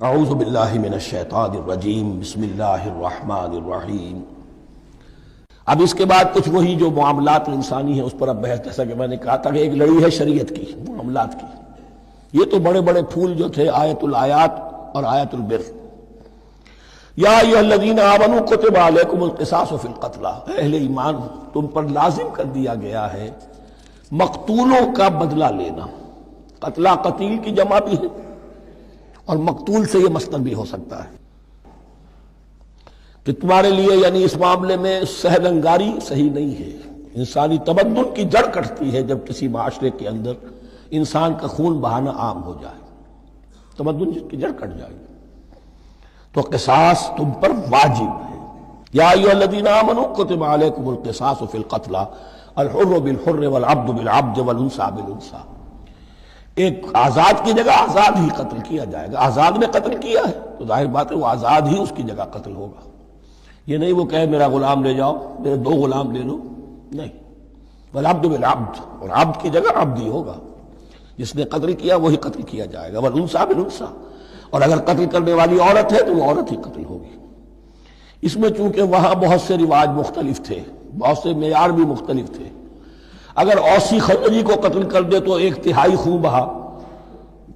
اعوذ باللہ من الشیطان الرجیم بسم اللہ الرحمن الرحیم۔ اب اس کے بعد کچھ وہی جو معاملات انسانی ہیں اس پر اب بحث، جیسا کہ میں نے کہا تھا کہ ایک لڑی ہے شریعت کی، معاملات کی۔ یہ تو بڑے بڑے پھول جو تھے، آیت الآیات اور آیت البر۔ یا ایھا الذین آمنوا کتب علیکم القصاص فی القتلی، اہل ایمان تم پر لازم کر دیا گیا ہے مقتولوں کا بدلہ لینا۔ قتلہ قتیل کی جمع بھی ہے، اور مقتول سے یہ مصدر بھی ہو سکتا ہے کہ تمہارے لیے یعنی اس معاملے میں سہل انگاری صحیح نہیں ہے۔ انسانی تمدن کی جڑ کٹتی ہے جب کسی معاشرے کے اندر انسان کا خون بہانا عام ہو جائے، تمدن کی جڑ کٹ جائے، تو قصاص تم پر واجب ہے۔ یا ایھا الذین آمنوا کتب علیکم القصاص فی القتلی الحر بالحر والعبد بالعبد والانثى بالانثى۔ ایک آزاد کی جگہ آزاد ہی قتل کیا جائے گا۔ آزاد نے قتل کیا ہے تو ظاہر بات ہے وہ آزاد ہی اس کی جگہ قتل ہوگا۔ یہ نہیں وہ کہے میرا غلام لے جاؤ، میرے دو غلام لے لو، نہیں۔ والعبد بالعبد، اور عبد کی جگہ عبد ہی ہوگا، جس نے قتل کیا وہی قتل کیا جائے گا۔ والانثى بالانثى، اور اگر قتل کرنے والی عورت ہے تو وہ عورت ہی قتل ہوگی۔ اس میں چونکہ وہاں بہت سے رواج مختلف تھے، بہت سے معیار بھی مختلف تھے۔ اگر اوسی خزرجی کو قتل کر دے تو 1/3 خون بہا،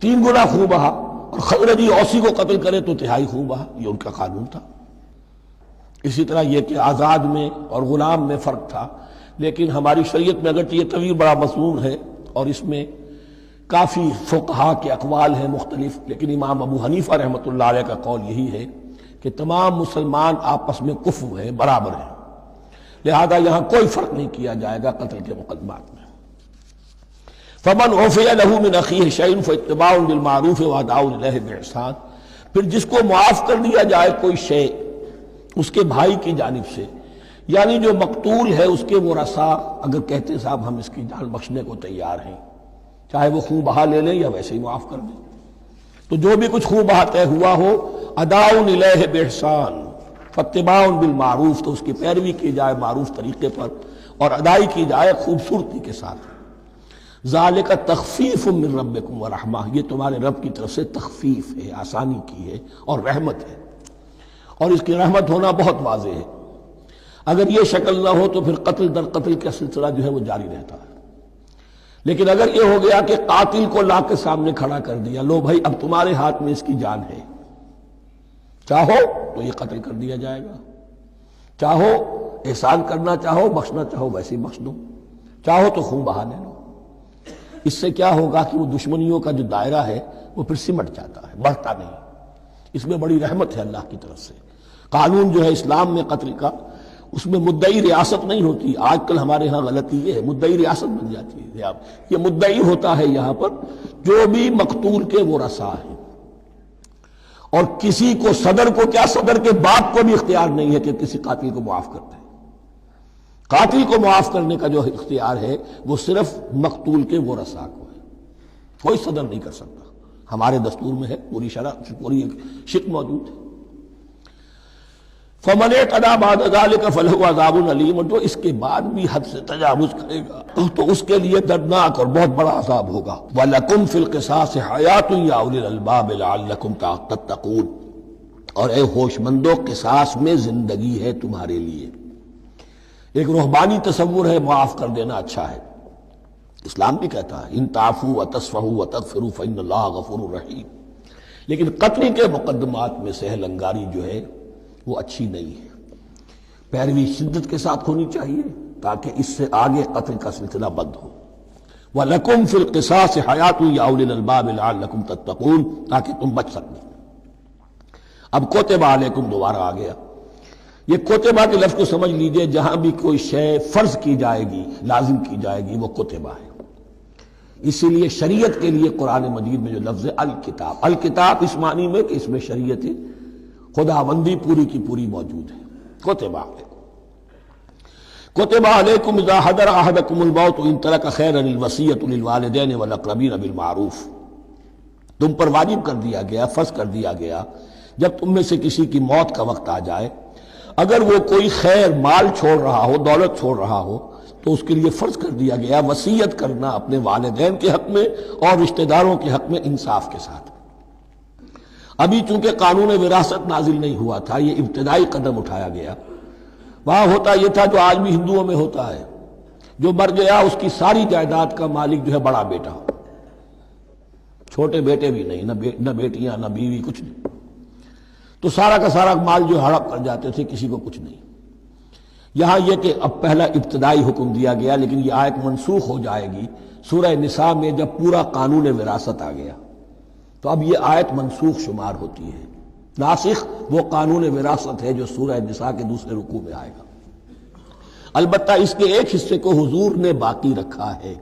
3 گنا خون بہا، اور خزرجی اوسی کو قتل کرے تو 1/3 خون بہا، یہ ان کا قانون تھا۔ اسی طرح یہ کہ آزاد میں اور غلام میں فرق تھا، لیکن ہماری شریعت میں اگرچہ یہ طویل بڑا مضمون ہے اور اس میں کافی فقہا کے اقوال ہیں مختلف، لیکن امام ابو حنیفہ رحمۃ اللہ علیہ کا قول یہی ہے کہ تمام مسلمان آپس میں کفو ہیں، برابر ہیں، لہذا یہاں کوئی فرق نہیں کیا جائے گا قتل کے مقدمات میں۔ فمن عفی لہ من اخیہ شیء فاتباع بالمعروف واداء الیہ باحسان، پھر جس کو معاف کر دیا جائے کوئی شے اس کے بھائی کی جانب سے، یعنی جو مقتول ہے اس کے ورثاء اگر کہتے صاحب ہم اس کی جان بخشنے کو تیار ہیں، چاہے وہ خون بہا لے لیں یا ویسے ہی معاف کر دیں، تو جو بھی کچھ خون بہا طے ہوا ہو اداء الیہ باحسان فاتباع بالمعروف، تو اس کی پیروی کی جائے معروف طریقے پر اور ادائی کی جائے خوبصورتی کے ساتھ۔ ذالک تخفیف من ربکم ورحمہ، یہ تمہارے رب کی طرف سے تخفیف ہے، آسانی کی ہے اور رحمت ہے، اور اس کی رحمت ہونا بہت واضح ہے۔ اگر یہ شکل نہ ہو تو پھر قتل در قتل کا سلسلہ جو ہے وہ جاری رہتا ہے، لیکن اگر یہ ہو گیا کہ قاتل کو لا کے سامنے کھڑا کر دیا، لو بھائی اب تمہارے ہاتھ میں اس کی جان ہے، چاہو تو یہ قتل کر دیا جائے گا، چاہو احسان کرنا چاہو بخشنا چاہو ویسے ہی بخش دو، چاہو تو خون بہا لے لو۔ اس سے کیا ہوگا کہ وہ دشمنیوں کا جو دائرہ ہے وہ پھر سمٹ جاتا ہے، بڑھتا نہیں۔ اس میں بڑی رحمت ہے اللہ کی طرف سے۔ قانون جو ہے اسلام میں قتل کا، اس میں مدعی ریاست نہیں ہوتی۔ آج کل ہمارے ہاں غلطی یہ ہے، مدعی ریاست بن جاتی ہے۔ یہ مدعی ہوتا ہے یہاں پر جو بھی مقتول کے ورثاء ہیں، اور کسی کو صدر کو کیا، صدر کے باپ کو بھی اختیار نہیں ہے کہ کسی قاتل کو معاف کر دے۔ قاتل کو معاف کرنے کا جو اختیار ہے وہ صرف مقتول کے ورثاء کو ہے، کوئی صدر نہیں کر سکتا۔ ہمارے دستور میں ہے، پوری شرح پوری شق موجود ہے۔ فمن اعتدی بعد ذلک فلہ عذاب علیم، اور جو اس کے بعد بھی حد سے تجاوز کرے گا تو اس کے لیے دردناک اور بہت بڑا عذاب ہوگا۔ وَلَكُمْ فِي الْقِصَاصِ حَيَاةٌ يَا أُولِي الْأَلْبَابِ لَعَلَّكُمْ تَتَّقُونَ، اور اے ہوش مندو قصاص میں زندگی ہے تمہارے لیے۔ ایک روحانی تصور ہے معاف کر دینا اچھا ہے، اسلام بھی کہتا ہے ان تعفوا وتصفحوا وتغفروا فإن اللہ غفور رحیم، لیکن قتل کے مقدمات میں سہل انگاری جو ہے وہ اچھی نہیں ہے، پیروی شدت کے ساتھ ہونی چاہیے تاکہ اس سے آگے قتل کا سلسلہ بند ہو۔ وَلَكُمْ فِي الْقِصَاصِ حَيَاةٌ يَا أُولِي الْأَلْبَابِ لَعَلَّكُمْ تَتَّقُونَ، تاکہ تم بچ سکیں۔ اب کتب علیکم دوبارہ آ گیا۔ یہ کتبہ کے لفظ کو سمجھ لیجئے، جہاں بھی کوئی شے فرض کی جائے گی، لازم کی جائے گی، وہ کتبہ ہے۔ اسی لیے شریعت کے لیے قرآن مجید میں جو لفظ ہے الکتاب، الکتاب اس معنی میں کہ اس میں شریعت خداوندی پوری کی پوری موجود ہے۔ کتبہ علیکم، کتبہ علیکم اذا حضر احدکم الموت ان ترک خیرا الوصیۃ للوالدین والاقربین بالمعروف، تم پر واجب کر دیا گیا، فرض کر دیا گیا، جب تم میں سے کسی کی موت کا وقت آ جائے، اگر وہ کوئی خیر مال چھوڑ رہا ہو، دولت چھوڑ رہا ہو، تو اس کے لیے فرض کر دیا گیا وصیت کرنا اپنے والدین کے حق میں اور رشتہ داروں کے حق میں انصاف کے ساتھ۔ ابھی چونکہ قانون وراثت نازل نہیں ہوا تھا، یہ ابتدائی قدم اٹھایا گیا۔ وہاں ہوتا یہ تھا جو آج بھی ہندوؤں میں ہوتا ہے، جو مر گیا اس کی ساری جائیداد کا مالک جو ہے بڑا بیٹا، چھوٹے بیٹے بھی نہیں، نہ بیٹیاں نہ بیوی، کچھ نہیں، تو سارا کا سارا مال جو ہڑپ کر جاتے تھے، کسی کو کچھ نہیں۔ یہاں یہ کہ اب پہلا ابتدائی حکم دیا گیا، لیکن یہ آیت منسوخ ہو جائے گی سورہ نساء میں جب پورا قانون وراثت آ گیا، تو اب یہ آیت منسوخ شمار ہوتی ہے۔ ناسخ وہ قانون وراثت ہے جو سورہ نساء کے دوسرے رکوع میں آئے گا۔ البتہ اس کے ایک حصے کو حضور نے باقی رکھا ہے،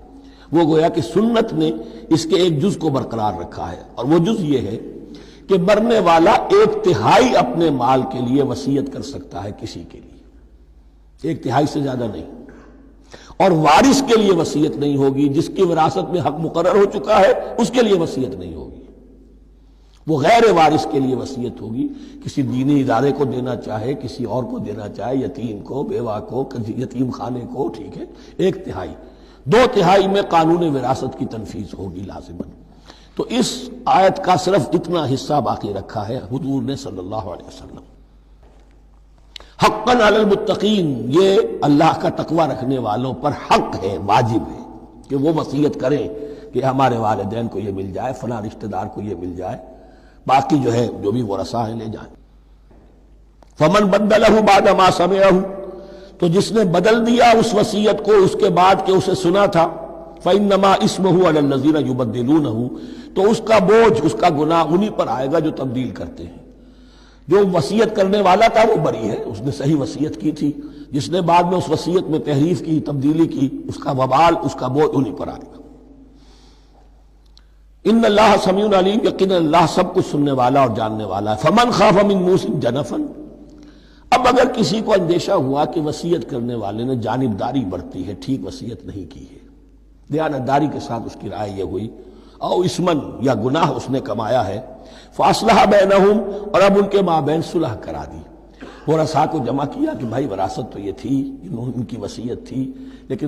وہ گویا کہ سنت نے اس کے ایک جز کو برقرار رکھا ہے، اور وہ جز یہ ہے کہ مرنے والا 1/3 اپنے مال کے لیے وصیت کر سکتا ہے کسی کے لیے، 1/3 سے زیادہ نہیں، اور وارث کے لیے وصیت نہیں ہوگی، جس کی وراثت میں حق مقرر ہو چکا ہے اس کے لیے وصیت نہیں ہوگی، وہ غیر وارث کے لیے وصیت ہوگی، کسی دینی ادارے کو دینا چاہے، کسی اور کو دینا چاہے، یتیم کو، بیوہ کو، یتیم خانے کو، ٹھیک ہے، 1/3، 2/3 میں قانون وراثت کی تنفیذ ہوگی لازماً۔ تو اس آیت کا صرف اتنا حصہ باقی رکھا ہے حضور نے صلی اللہ علیہ وسلم۔ حقاً علی المتقین، یہ اللہ کا تقوی رکھنے والوں پر حق ہے، واجب ہے کہ وہ وصیت کریں کہ ہمارے والدین کو یہ مل جائے، فلاں رشتہ دار کو یہ مل جائے، باقی جو ہے جو بھی ورثاء ہیں لے جائیں۔ فمن بدلہ بعد ما سمعہ، تو جس نے بدل دیا اس وصیت کو اس کے بعد کہ اسے سنا تھا، فإنما اسمہ علی الذین یبدلونہ، تو اس کا بوجھ، اس کا گناہ انہی پر آئے گا جو تبدیل کرتے ہیں۔ جو وصیت کرنے والا تھا وہ بری ہے، اس نے صحیح وصیت کی تھی، جس نے بعد میں اس وصیت میں تحریف کی، تبدیلی کی، اس کا وبال، اس کا بوجھ انہی پر آئے گا۔ ان اللہ سمیع علیم، یقینا اللہ سب کچھ سننے والا اور جاننے والا ہے۔ فمن خاف من موص جنفا، اب اگر کسی کو اندیشہ ہوا کہ وصیت کرنے والے نے جانبداری برتی ہے، ٹھیک وصیت نہیں کی ہے، دیانتداری کے ساتھ اس کی رائے یہ ہوئی، او اسمن، یا گناہ اس نے کمایا ہے، فاصلح بینہم، اور اب ان کے مابین صلح کرا دی، ورثاء کو جمع کیا کہ بھائی وراثت تو یہ تھی، ان کی وصیت تھی، لیکن